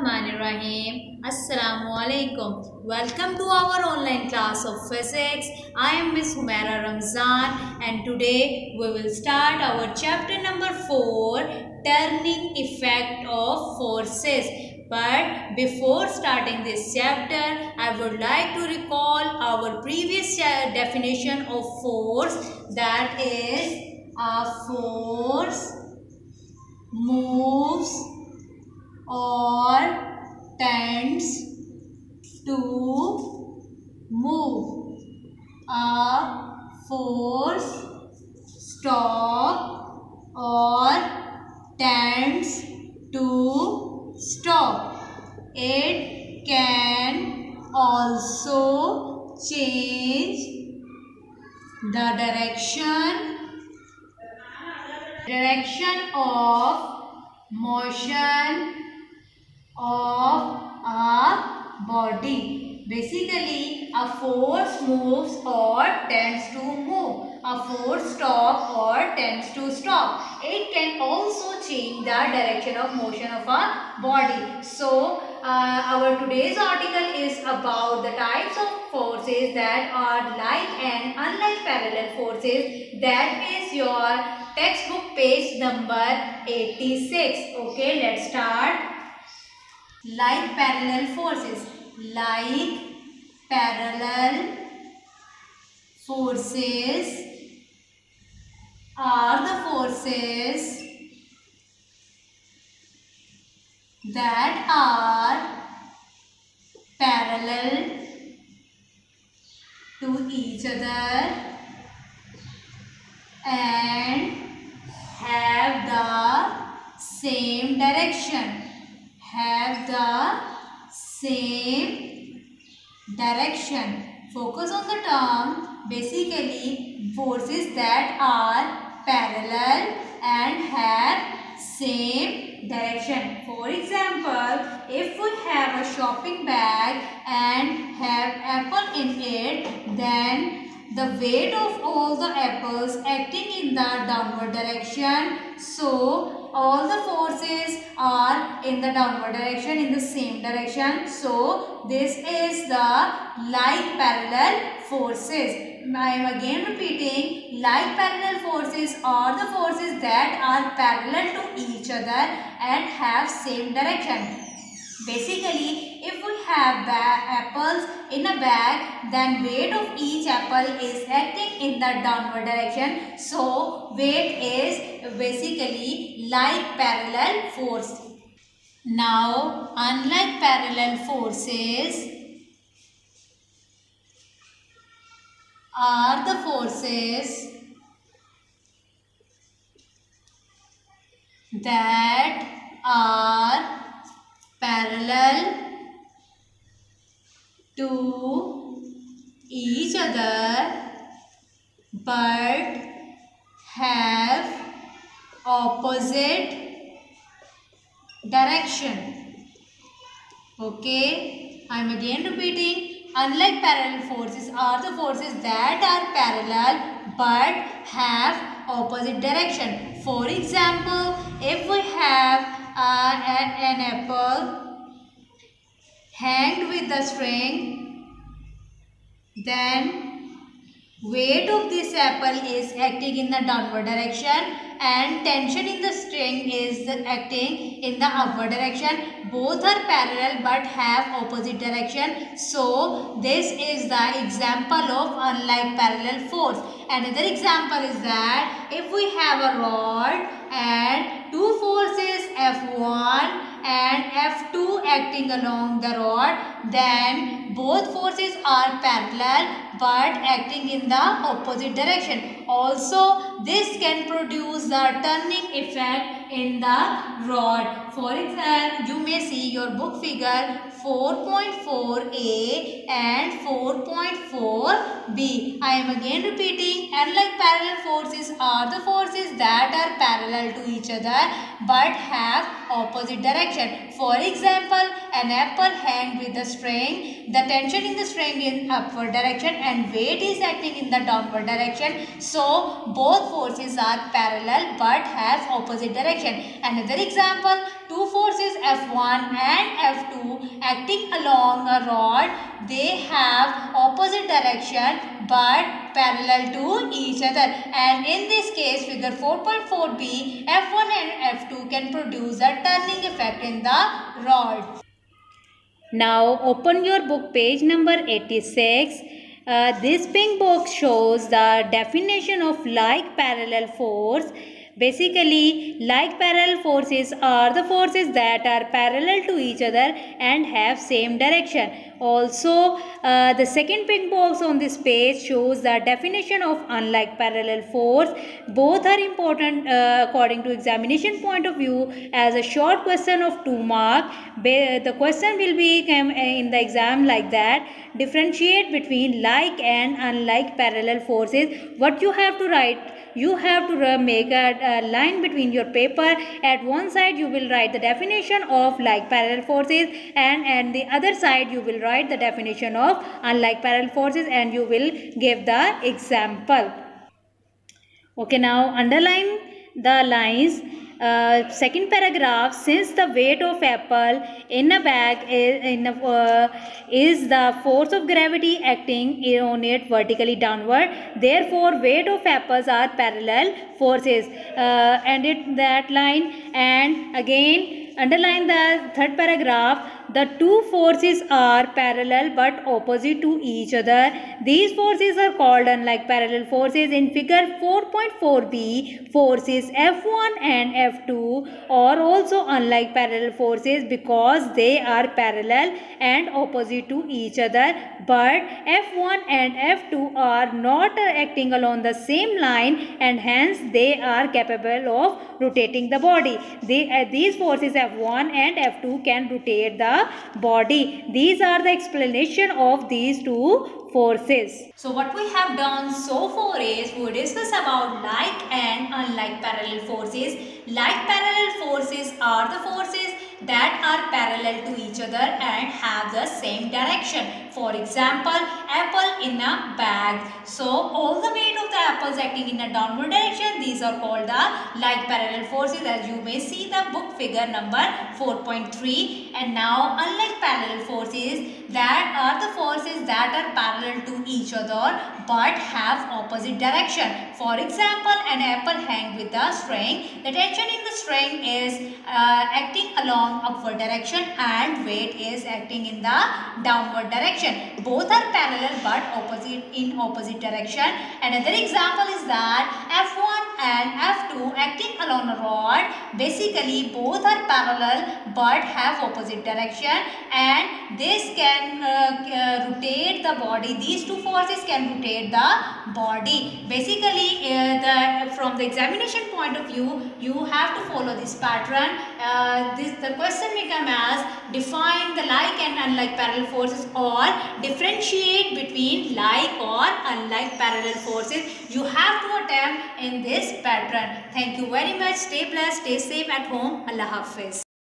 Bismillahirrahmanirrahim. Assalamualaikum. Welcome to our online class of physics. I am Miss Humaira Ramzan and today we will start our chapter number 4, Turning Effect of Forces. But before starting this chapter, I would like to recall our previous definition of force, that is, a force moves or tends to move. A force stops or tends to stop. It can also change the direction of motion of a body. Basically, a force moves or tends to move. A force stops or tends to stop. It can also change the direction of motion of a body. So, our today's article is about the types of forces that are like and unlike parallel forces. That is your textbook page number 86. Okay, let's start. Like parallel forces. Like parallel forces are the forces that are parallel to each other and have the same direction. Focus on the term. Basically, forces that are parallel and have same direction. For example, if we have a shopping bag and have apple in it, then the weight of all the apples acting in the downward direction. So, all the forces are in the downward direction, in the same direction. So, this is the like parallel forces. I am again repeating, like parallel forces are the forces that are parallel to each other and have same direction. Basically, if we have apples in a bag, then weight of each apple is acting in the downward direction. So, weight is basically like parallel force. Now, unlike parallel forces are the forces that are parallel to each other but have opposite direction. Okay, I am again repeating. Unlike parallel forces are the forces that are parallel but have opposite direction. For example, if we have an apple hanged with the string, then weight of this apple is acting in the downward direction and tension in the string is acting in the upward direction. Both are parallel but have opposite direction. So, this is the example of unlike parallel force. Another example is that if we have a rod and two forces F1 and F2 acting along the rod, then both forces are parallel but acting in the opposite direction. Also, this can produce the turning effect in the rod. For example, you may see your book figure 4.4a and 4.4b. I am again repeating, unlike parallel forces are the forces that are parallel to each other but have opposite direction. For example, an apple hanged with a string, the tension in the string is upward direction and weight is acting in the downward direction. So, both forces are parallel but have opposite direction. Another example, two forces F1 and acting along a rod, they have opposite direction but parallel to each other. And in this case, figure 4.4b, F1 and F2 can produce a turning effect in the rod. Now open your book page number 86. This pink box shows the definition of like parallel force. Basically, like parallel forces are the forces that are parallel to each other and have same direction. Also, the second pink box on this page shows the definition of unlike parallel force. Both are important according to examination point of view as a short question of 2 mark. The question will be in the exam like that. Differentiate between like and unlike parallel forces. What you have to write? You have to make a line between your paper. At one side you will write the definition of like parallel forces, and at the other side you will write the definition of unlike parallel forces, and you will give the example. Okay, now underline the lines. Second paragraph, since the weight of apple in a bag is the force of gravity acting on it vertically downward, therefore weight of apples are parallel forces. And that line, and again underline the third paragraph. The two forces are parallel but opposite to each other. These forces are called unlike parallel forces. In figure 4.4b, forces F1 and F2 are also unlike parallel forces because they are parallel and opposite to each other. But F1 and F2 are not acting along the same line, and hence they are capable of rotating the body. These forces F1 and F2 can rotate the body. These are the explanation of these two forces. So what we have done so far is we discuss about like and unlike parallel forces. Like parallel forces are the forces that are parallel to each other and have the same direction. For example, apple in a bag. So all the weight of the apples acting in a downward direction, these are called the like parallel forces, as you may see the book figure number 4.3. And now unlike parallel forces, that are the forces that are parallel to each other but have opposite direction. For example, an apple hang with a string. The tension in the string is acting along upward direction and weight is acting in the downward direction. Both are parallel but in opposite direction. Another example is that F1 and F2 acting along a rod. Basically both are parallel but have opposite direction, and this can rotate the body. These two forces can rotate the body. Basically from the examination point of view, you have to follow this pattern. The question may come as define the like and unlike parallel forces, or differentiate between like or unlike parallel forces. You have to attempt in this pattern. Thank you very much. Stay blessed, stay safe at home. Allah Hafiz.